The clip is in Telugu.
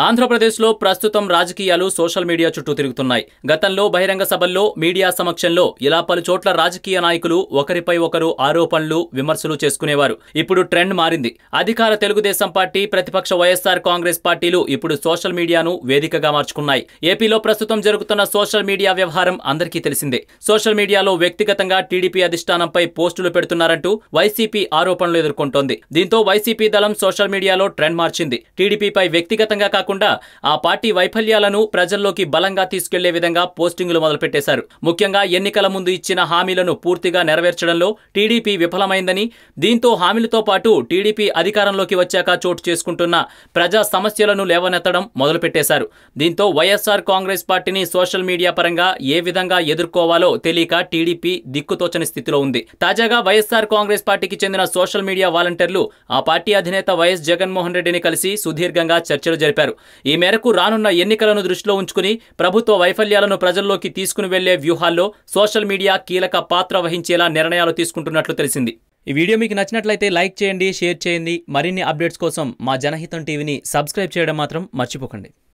ఆంధ్రప్రదేశ్లో ప్రస్తుతం రాజకీయాలు సోషల్ మీడియా చుట్టూ తిరుగుతున్నాయి. గతంలో బహిరంగ సభల్లో మీడియా సమక్షంలో ఇలా పలు చోట్ల రాజకీయ నాయకులు ఒకరిపై ఒకరు ఆరోపణలు, విమర్శలు చేసుకునేవారు. ఇప్పుడు ట్రెండ్ మారింది. అధికార తెలుగుదేశం పార్టీ, ప్రతిపక్ష వైఎస్ఆర్ కాంగ్రెస్ పార్టీలు ఇప్పుడు సోషల్ మీడియాను వేదికగా మార్చుకున్నాయి. ఏపీలో ప్రస్తుతం జరుగుతున్న సోషల్ మీడియా వ్యవహారం అందరికీ తెలిసిందే. సోషల్ మీడియాలో వ్యక్తిగతంగా టీడీపీ అధిష్టానంపై పోస్టులు పెడుతున్నారంటూ వైసీపీ ఆరోపణలు ఎదుర్కొంటోంది. దీంతో వైసీపీ దళం సోషల్ మీడియాలో ట్రెండ్ మార్చింది. టీడీపీపై వ్యక్తిగతంగా కాకుండా ఆ పార్టీ వైఫల్యాలను ప్రజల్లోకి బలంగా తీసుకెళ్లే విధంగా పోస్టింగులు మొదలుపెట్టేశారు. ముఖ్యంగా ఎన్నికల ముందు ఇచ్చిన హామీలను పూర్తిగా నెరవేర్చడంలో టీడీపీ విఫలమైందని, దీంతో హామీలతో పాటు టీడీపీ అధికారంలోకి వచ్చాక చోటు చేసుకుంటున్న ప్రజా సమస్యలను లేవనెత్తడం మొదలుపెట్టేశారు. దీంతో వైఎస్ఆర్ కాంగ్రెస్ పార్టీని సోషల్ మీడియా పరంగా ఏ విధంగా ఎదుర్కోవాలో తెలియక టీడీపీ దిక్కుతోచని స్థితిలో ఉంది. తాజాగా వైఎస్ఆర్ కాంగ్రెస్ పార్టీకి చెందిన సోషల్ మీడియా వాలంటీర్లు ఆ పార్టీ అధినేత వైఎస్ జగన్మోహన్ రెడ్డిని కలిసి సుదీర్ఘంగా చర్చలు జరిపారు. ఈ మేరకు రానున్న ఎన్నికలను దృష్టిలో ఉంచుకుని ప్రభుత్వ వైఫల్యాలను ప్రజల్లోకి తీసుకుని వెళ్లే వ్యూహాల్లో సోషల్ మీడియా కీలక పాత్ర వహించేలా నిర్ణయాలు తీసుకుంటున్నట్లు తెలిసింది. ఈ వీడియో మీకు నచ్చినట్లయితే లైక్ చేయండి, షేర్ చేయండి. మరిన్ని అప్డేట్స్ కోసం మా జనహితం టీవీని సబ్స్క్రైబ్ చేయడం మాత్రం మర్చిపోకండి.